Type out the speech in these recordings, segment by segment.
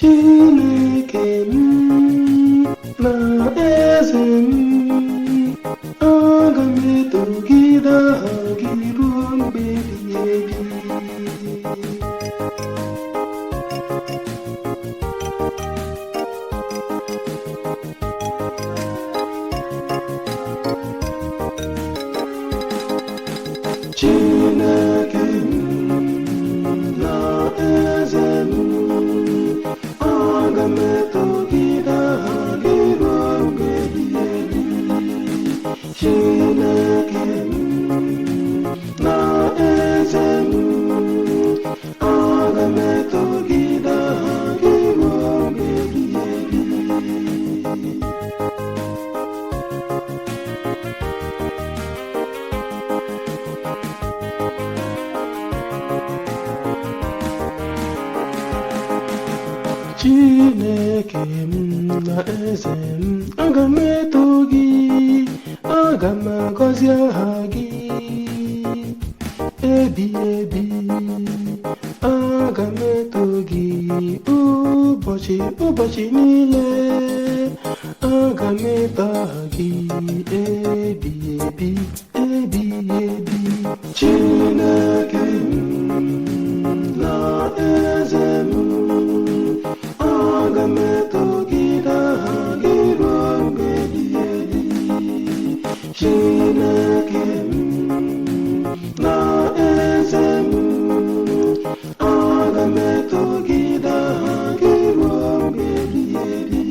Chineke m na eze m, aga m etogide aha gị ruo mgbe ebighị ebi. Chineke m na eze m, aga m etogide aha gị ruo mgbe ebighị ebi. Chineke m na eze m, aga m etogide aha gị ruo mgbe ebighị ebi. Chineke m na eze m, aga m eto gị, aga m agọzi aha gị ebighị ebi. Aga m eto gị ụbọchị niile, aga m eto aha gị ebighị ebi, ebighị ebi. Chineke m na eze m, aga m etogide aha gị ruo mgbe ebighị ebi. Chineke m na eze m, aga m etogide aha gị ruo mgbe ebighị ebi.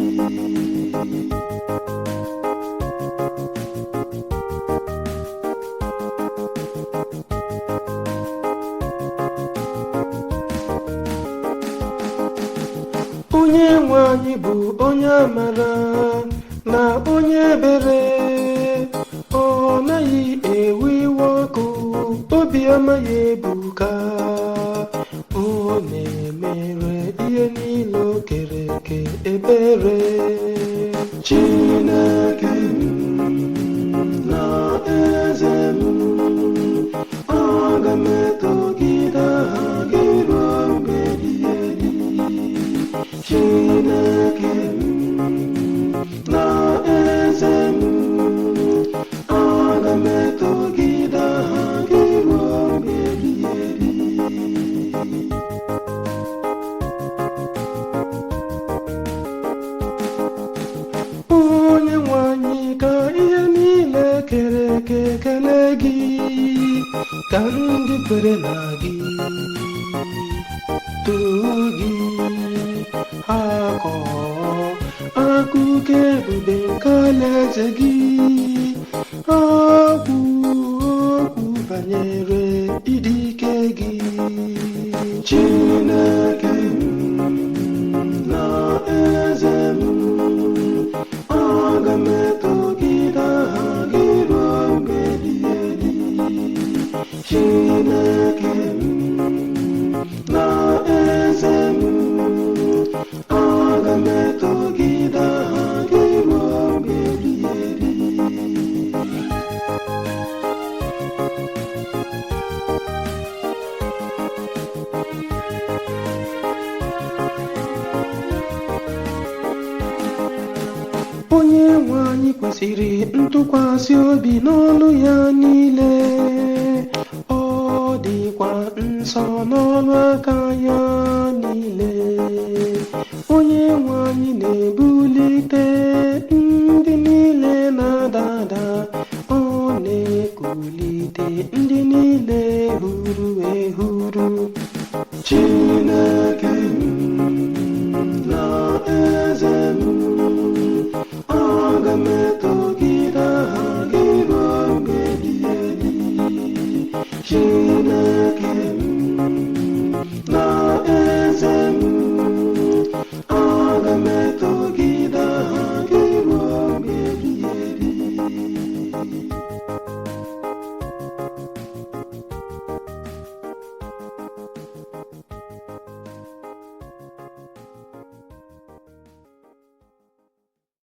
Onye nwe anyị bụ onye amara na onye ebere, ọ naghị ewe iwe ọkụ, obiọma ya ebuka. Ọ na-emere ihe niile o kere eke ebere. Chineke m na eze m, aga m etogide aha gị ruo mgbe ebighị ebi. Chineke m na eze m, aga m etogide aha gị ruo mgbe ebighị ebi. Onye nwe anyị, ka ihe niile kere eke kelee gị, ka ndị kwere na gị too gị. Ha kọọ akụkọ ebube nke alaeze gị, ha kwuo okwu banyere ịdị ike gị. Chineke m na eze m, aga m etogide aha gị ruo mgbe ebighị ebi. Chineke m na eze m, aga m etogide aha gị ruo mgbe ebighị ebi. Onye nwe anyị kwesịrị ntụkwasị obi n'ọlụ ya niile, ọ dịkwa nsọ n'ọlụ aka ya niile. Onye nwe anyị na-ebulite ndị niile na-ada ada, ọ na-ekulite ndị niile huru ehuru. Chineke m na eze m, aga m etogide aha gị ruo mgbe ebighị ebi. Chineke m na eze m, aga m etogide aha gị ruo mgbe ebighị ebi.